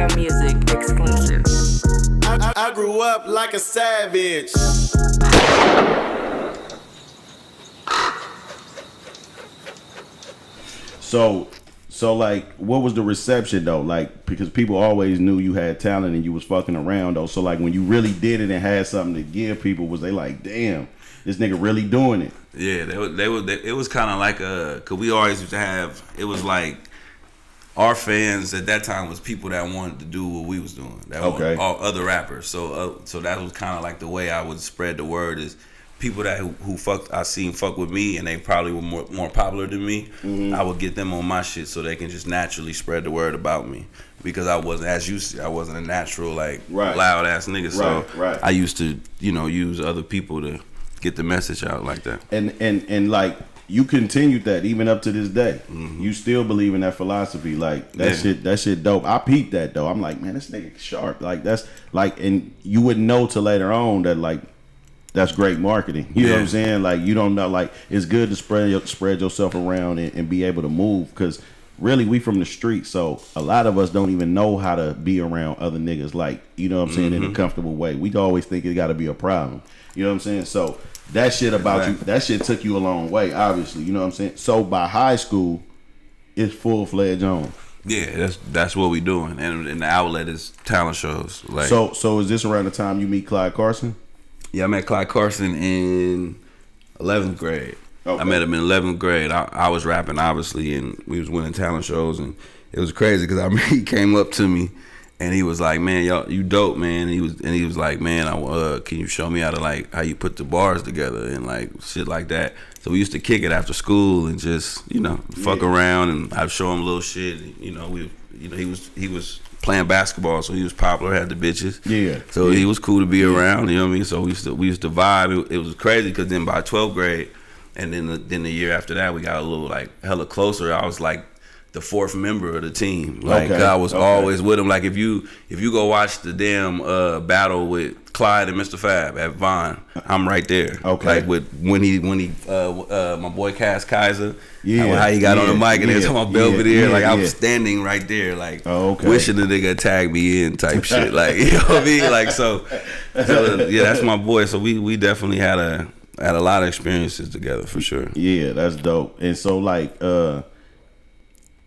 Real Music exclusive. I grew up like a savage. So like, what was the reception though? Like, because people always knew you had talent and you was fucking around though. So like, when you really did it and had something to give people, was they like, damn, this nigga really doing it? Yeah, it was kind of like cause we always used to have, it was like, our fans at that time was people that wanted to do what we was doing. That Okay. all other rappers. So that was kind of like the way I would spread the word is people that who I seen fuck with me and they probably were more popular than me. Mm-hmm. I would get them on my shit so they can just naturally spread the word about me because I wasn't, as you see, I wasn't a natural like loud ass nigga. So I used to use other people to get the message out like that. And like, you continued that even up to this day. Mm-hmm. You still believe in that philosophy. Like that shit dope. I peeped that though. I'm like, man, this nigga sharp. Like that's like, and you wouldn't know till later on that like that's great marketing. You know what I'm saying? Like you don't know. Like it's good to spread yourself around and be able to move because really we from the street, so a lot of us don't even know how to be around other niggas. Like you know what I'm saying in a comfortable way. We always think it got to be a problem. You know what I'm saying? So. That shit about you, that shit took you a long way, obviously. You know what I'm saying? So by high school, it's full-fledged on. Yeah, that's what we doing. And the outlet is talent shows. Like, so is this around the time you meet Clyde Carson? Yeah, I met Clyde Carson in 11th grade. Okay. I met him in 11th grade. I was rapping, obviously, and we was winning talent shows. And it was crazy because he came up to me. And he was like, man, y'all, you dope, man. And he was like, man, can you show me how you put the bars together and like shit like that. So we used to kick it after school and just, fuck around and I'd show him little shit. He was playing basketball, so he was popular, had the bitches. Yeah. So he was cool to be around, you know what I mean? So we used to vibe. It was crazy because then by 12th grade, and then the year after that, we got a little like hella closer. I was like the fourth member of the team. Like I was always with him. Like if you go watch the damn battle with Clyde and Mr. Fab at Vine, I'm right there. Okay. Like when he my boy Cass Kaiser, how he got on the mic and they was talking about Belvedere, like I was standing right there, like wishing the nigga tag me in type shit. Like you know what I mean? Like so yeah, that's my boy. So we definitely had a lot of experiences together for sure. Yeah, that's dope. And so like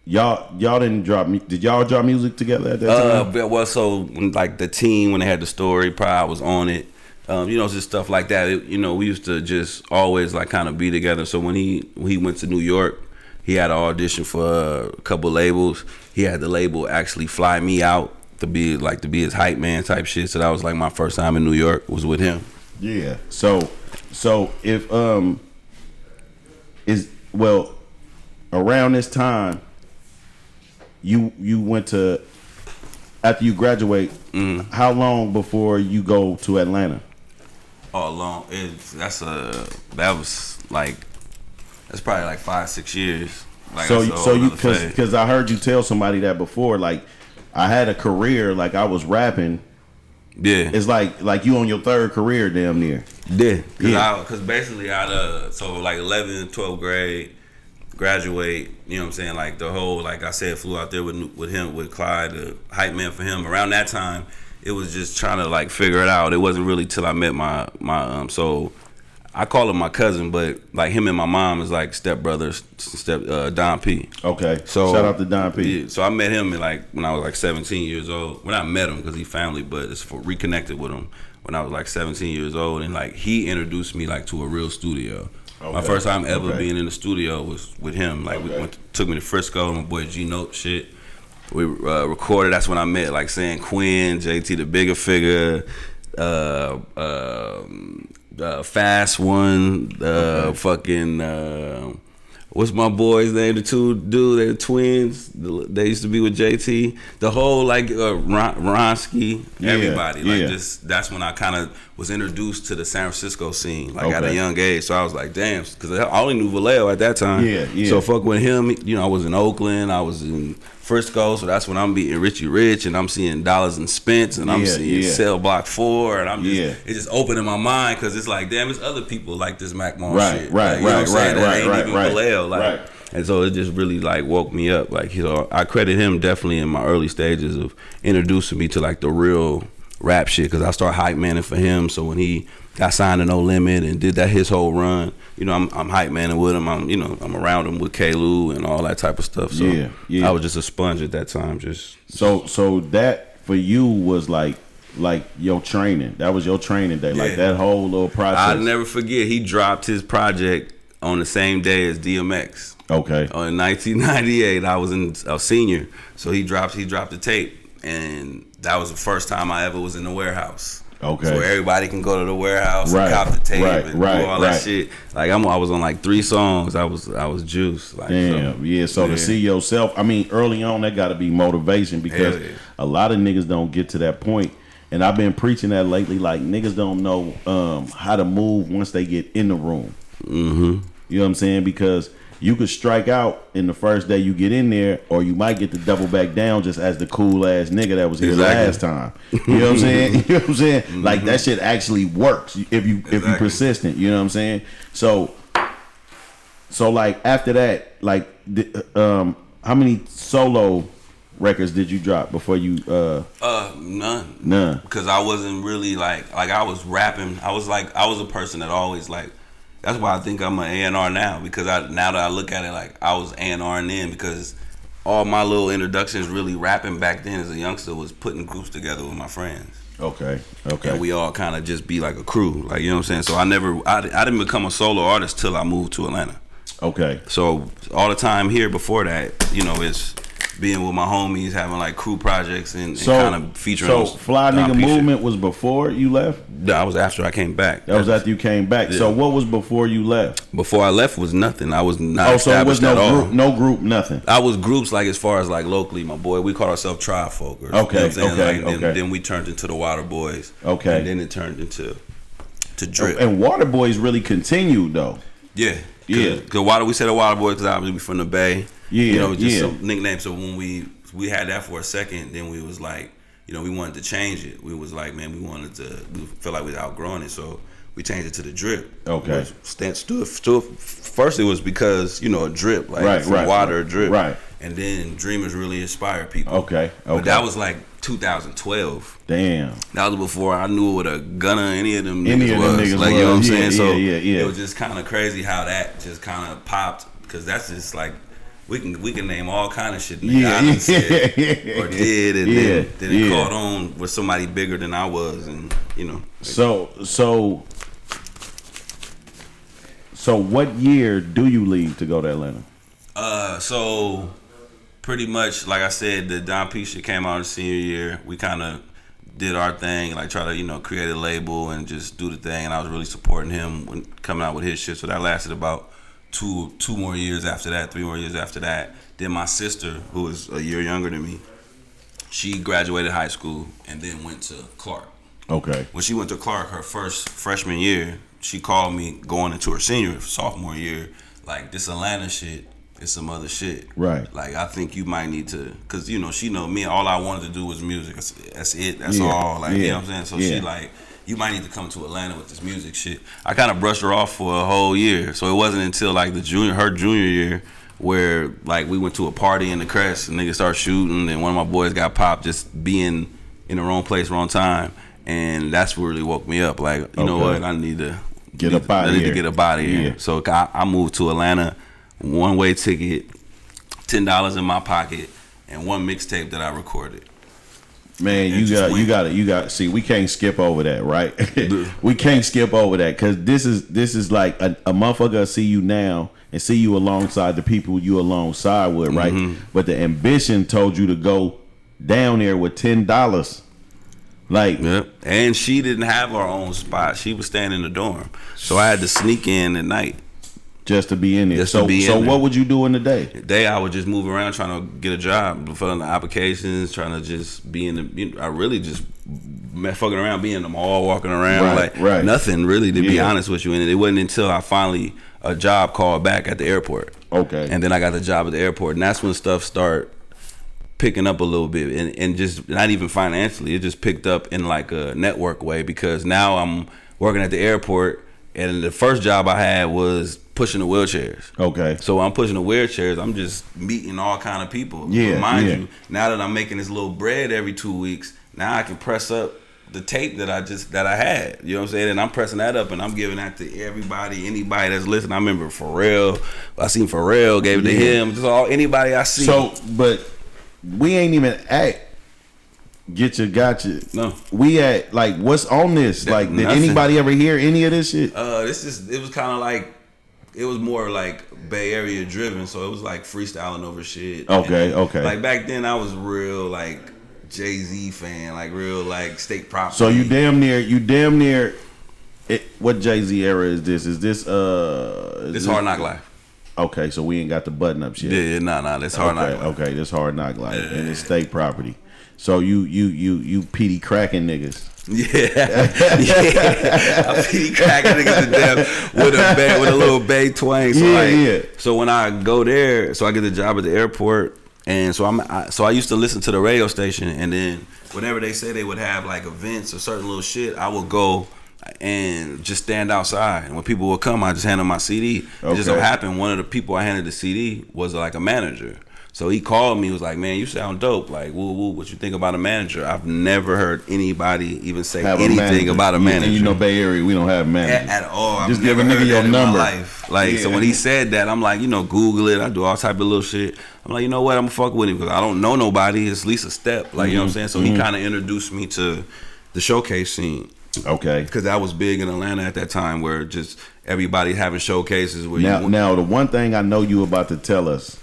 Y'all didn't drop. Did y'all drop music together at that time? Well, so like the team when they had the story, probably I was on it. Just stuff like that. We used to just always like kind of be together. So when he went to New York, he had an audition for a couple labels. He had the label actually fly me out to be his hype man type shit. So that was like my first time in New York was with him. Yeah. So if around this time. You went to, after you graduate, how long before you go to Atlanta? Oh, long. That's probably like 5-6 years. Like because I heard you tell somebody that before. Like I had a career, like I was rapping. Yeah, it's like you on your third career, damn near. Yeah, because basically so like 11th and 12th grade. Graduate, you know what I'm saying? Like the whole, like I said, flew out there with him, with Clyde, the hype man for him. Around that time, it was just trying to like figure it out. It wasn't really till I met my so I call him my cousin, but like him and my mom is like stepbrothers, Don P. Okay, so shout out to Don P. Yeah, so I met him when I was like 17 years old. When I met him, because he family, but reconnected with him when I was like 17 years old, and like he introduced me like to a real studio. Okay. My first time ever being in the studio was with him. Like we took me to Frisco, my boy G Note shit. We recorded. That's when I met like San Quinn, JT the Bigger Figure, Fast One, fucking. What's my boy's name? The two dudes, they're twins. They used to be with JT. The whole like Ronsky, everybody. That's when I kind of was introduced to the San Francisco scene, like at a young age. So I was like, damn, because I only knew Vallejo at that time. Yeah. So fuck with him. I was in Oakland. I was in Frisco, so that's when I'm beating Richie Rich, and I'm seeing Dollars and Spence, and I'm seeing Cell Block 4, and I'm just it's just opening my mind because it's like, damn, it's other people like this Mac Mon shit. Right. Vallejo. Like, And so it just really like woke me up. Like, you know, I credit him definitely in my early stages of introducing me to like the real rap shit, because I started hype manning for him. So when he got signed to No Limit and did that his whole run, you know, I'm hype manning with him. I'm around him with K-Lou and all that type of stuff. So I was just a sponge at that time. Just so that for you was like your training. That was your training day. Like that whole little process. I'll never forget. He dropped his project on the same day as DMX. Okay. In 1998, I was a senior, so he dropped the tape, and that was the first time I ever was in the warehouse. Okay. So everybody can go to the warehouse and cop the tape and do all that shit. Like I was on like 3 songs. I was juiced. Like, damn. So to see yourself, I mean, early on that got to be motivation, because a lot of niggas don't get to that point. And I've been preaching that lately. Like, niggas don't know how to move once they get in the room. Mm-hmm. You know what I'm saying? Because you could strike out in the first day you get in there, or you might get to double back down just as the cool ass nigga that was here last time. You know what I'm saying? You know what I'm saying? Mm-hmm. Like, that shit actually works if you persistent. You know what I'm saying? So like after that, like how many solo records did you drop before you none? Because I wasn't really like I was rapping. I was a person that always like. That's why I think I'm an A&R now, because now that I look at it, like I was A&R'ing then, because all my little introductions really rapping back then as a youngster was putting groups together with my friends. Okay. And we all kind of just be like a crew, like, you know what I'm saying? So I didn't become a solo artist till I moved to Atlanta. Okay. So all the time here before that, you know, it's being with my homies, having like crew projects and kind of featuring. So Fly Nigga Movement was before you left? That was after I came back. That was after you came back. Yeah. So what was before you left? Before I left was nothing. I was not established so it was at all. No group, nothing. I was groups like as far as like locally, my boy. We called ourselves Tribe Folkers. Okay, you know what I'm okay. Then we turned into the Water Boys. Okay. And then it turned into Drip. And Water Boys really continued though. Yeah. Cause we said the Water Boys because obviously we from the Bay. Yeah. You know, just some nicknames. So when we had that for a second, then we was like, you know, we wanted to change it. We was like, man, we felt like we was outgrowing it, so we changed it to the Drip. Okay. First it was because, you know, a drip, like from water, drip. Right. And then Dreamers really inspired people. Okay. But that was like 2012. Damn. That was before I knew what a gunner any of them niggas was. Like, you know what I'm saying? So it was just kind of crazy how that just kind of popped, because that's just like, we can name all kind of shit I said or did, and then it caught on with somebody bigger than I was, and you know. So what year do you leave to go to Atlanta? So pretty much like I said, the Don P shit came out in senior year. We kind of did our thing, like try to, you know, create a label and just do the thing, and I was really supporting him when coming out with his shit. So that lasted about 2 more years after that, 3 more years after that. Then my sister, who was a year younger than me, she graduated high school and then went to Clark. Okay. When she went to Clark, her first freshman year, she called me going into her sophomore year, like, this Atlanta shit is some other shit. Right. Like, I think you might need to, because, you know, she know me, all I wanted to do was music. That's it. That's all. Like, you know what I'm saying? So she like, you might need to come to Atlanta with this music shit. I kind of brushed her off for a whole year. So it wasn't until like her junior year, where like we went to a party in the Crest and niggas started shooting, and one of my boys got popped just being in the wrong place, wrong time. And that's what really woke me up. Like, you know what? I need to get up out of here. Yeah. So I moved to Atlanta, one-way ticket, $10 in my pocket, and one mixtape that I recorded. Man, you got. See, we can't skip over that, right? We can't skip over that, because this is like a motherfucker see you now and see you alongside the people you alongside with, right? Mm-hmm. But the ambition told you to go down there with $10. Like, yep. And she didn't have her own spot. She was staying in the dorm, so I had to sneak in at night. Just to be in there. So what would you do in the day? Day I would just move around trying to get a job, filling the applications, trying to just be in the. I really just fucking around, being in the mall, walking around, nothing really, to be honest with you. And it wasn't until I finally a job called back at the airport. Okay. And then I got the job at the airport, and that's when stuff started picking up a little bit, and just not even financially. It just picked up in like a network way, because now I'm working at the airport. and the first job I had was pushing the wheelchairs. Okay. So when I'm pushing the wheelchairs, I'm just meeting all kind of people. Yeah, But mind yeah. you, now that I'm making this little bread every 2 weeks, now I can press up the tape that I had. You know what I'm saying? And I'm pressing that up and I'm giving that to everybody, anybody that's listening. I remember Pharrell. I seen Pharrell, gave it to him. Just anybody I see. So, but we ain't even at gotcha. No. We at like what's on this? Like, did Nothing. anybody ever hear any of this shit? It was kind of like, it was more like Bay Area driven, so it was like freestyling over shit. Okay, and, okay. Like back then, I was real like Jay-Z fan, like real like state property. So you damn near. What Jay-Z era is this? Is this This Hard Knock Life. Okay, so we ain't got the button up shit. Yeah, nah, that's Hard Knock Life. Okay, this Hard Knock Life, and it's state property. So you PD cracking niggas. Yeah. I PD cracking niggas to death with a little Bay twang. So So when I go there, so I get the job at the airport, and so I used to listen to the radio station, and then whenever they say they would have like events or certain little shit, I would go and just stand outside, and when people would come, I just hand them my CD. It just so happened one of the people I handed the CD was like a manager. So he called me, was like, man, you sound dope. Like, woo, what you think about a manager? I've never heard anybody even say anything about a manager. And you know, Bay Area, we don't have managers. At all. Just I've give a never nigga heard your that in my number. life. Like, so when he said that, I'm like, Google it. I do all type of little shit. I'm like, you know what? I'm gonna fuck with him because I don't know nobody. It's at least a step. Like, you know what I'm saying? So he kind of introduced me to the showcase scene. Okay. Because that was big in Atlanta at that time, where just everybody having showcases. Where now the one thing I know you about to tell us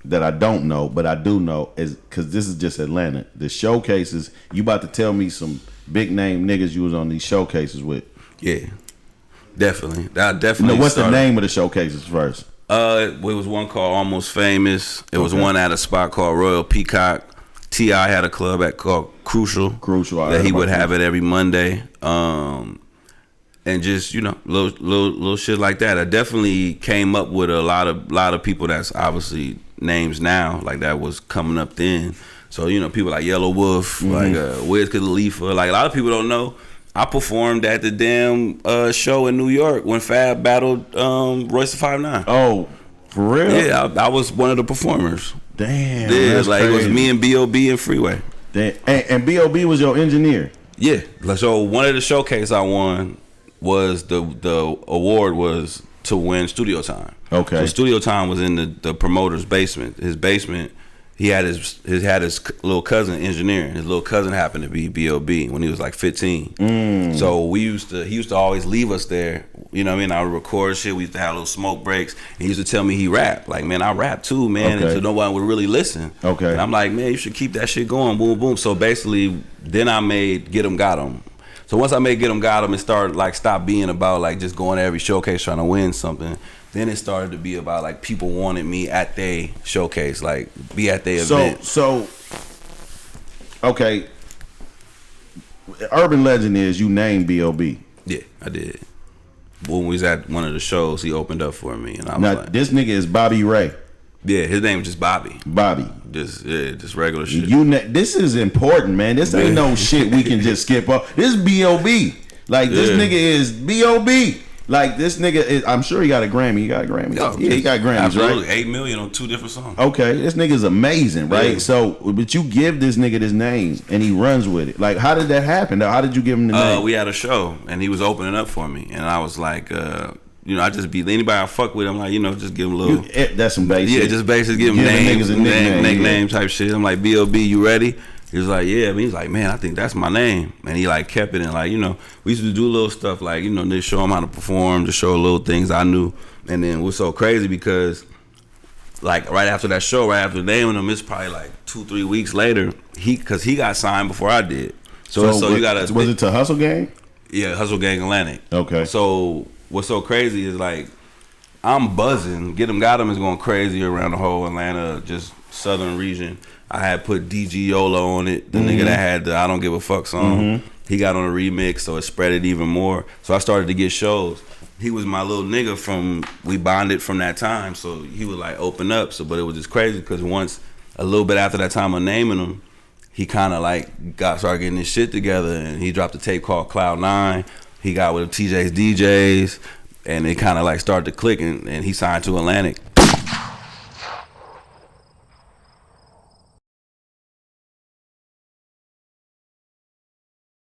that I don't know, but I do know, is because this is just Atlanta. The showcases, you about to tell me some big name niggas you was on these showcases with. Yeah, definitely. That definitely. What's the name of the showcases first? It was one called Almost Famous. It was one at a spot called Royal Peacock. T.I. had a club called Crucial that he would have it every Monday. And just little shit like that. I definitely came up with a lot of people that's obviously names now, like that was coming up then. So people like Yellow Wolf, like Wiz Khalifa. Like a lot of people don't know, I performed at the damn show in New York when Fab battled Royce the 5'9". Oh, for real? Yeah, I was one of the performers. Damn. Yeah, that's like crazy. it was me and B.o.B and Freeway. Damn. And B.o.B was your engineer. Yeah. So one of the showcase I won was the award was to win studio time. Okay. So studio time was in the promoter's basement. His basement, he had his little cousin engineering. His little cousin happened to be B.o.B when he was like 15. So he used to always leave us there. You know what I mean? I would record shit. We used to have little smoke breaks. And he used to tell me he rapped. Like, man, I rap too, man. Okay. And so no one would really listen. Okay. And I'm like, man, you should keep that shit going. Boom, boom. So basically, then I made Get 'Em Got 'Em. So once I made Get 'Em Got 'Em, it started like stop being about like just going to every showcase trying to win something. Then it started to be about like people wanted me at their showcase, like be at their event. So okay. Urban legend is you named B.o.B. Yeah, I did. When we was at one of the shows, he opened up for me, and I was Now like, this nigga is Bobby Ray. yeah, his name was just Bobby. Bobby. Just regular shit. This is important, man. This ain't no shit we can just skip off. This is B.o.B. Like this nigga is B.o.B. Like this nigga is. I'm sure he got a Grammy. He got a Grammy. Oh, yeah, he got Grammys, absolutely. right? 8 million on 2 different songs. Okay, this nigga's amazing, right? Yeah. So, but you give this nigga this name and he runs with it. Like, how did that happen? How did you give him the name? We had a show and he was opening up for me, and I was like, I just be anybody I fuck with. I'm like, just give him a little. That's some basic. Yeah, just basically give him names, nickname type shit. I'm like, B.o.B, you ready? He was like, yeah. He's like, man, I think that's my name. And he like kept it, and like, we used to do little stuff like, just show him how to perform, just show little things I knew. And then it was so crazy because like right after that show, right after naming him, it's probably like 2-3 weeks later, because he got signed before I did. So you gotta. Was it to Hustle Gang? Yeah, Hustle Gang Atlantic. Okay. So what's so crazy is like I'm buzzing. Get 'Em Got 'Em is going crazy around the whole Atlanta, just southern region. I had put DG Yola on it, the nigga that had the I Don't Give a Fuck song. He got on a remix, so it spread it even more. So I started to get shows. He was my little nigga we bonded from that time, so he would like open up. So, but it was just crazy because once a little bit after that time of naming him, he kind of like started getting his shit together, and he dropped a tape called Cloud 9. he got with TJ's DJs, and it kind of like started to click, and he signed to Atlantic.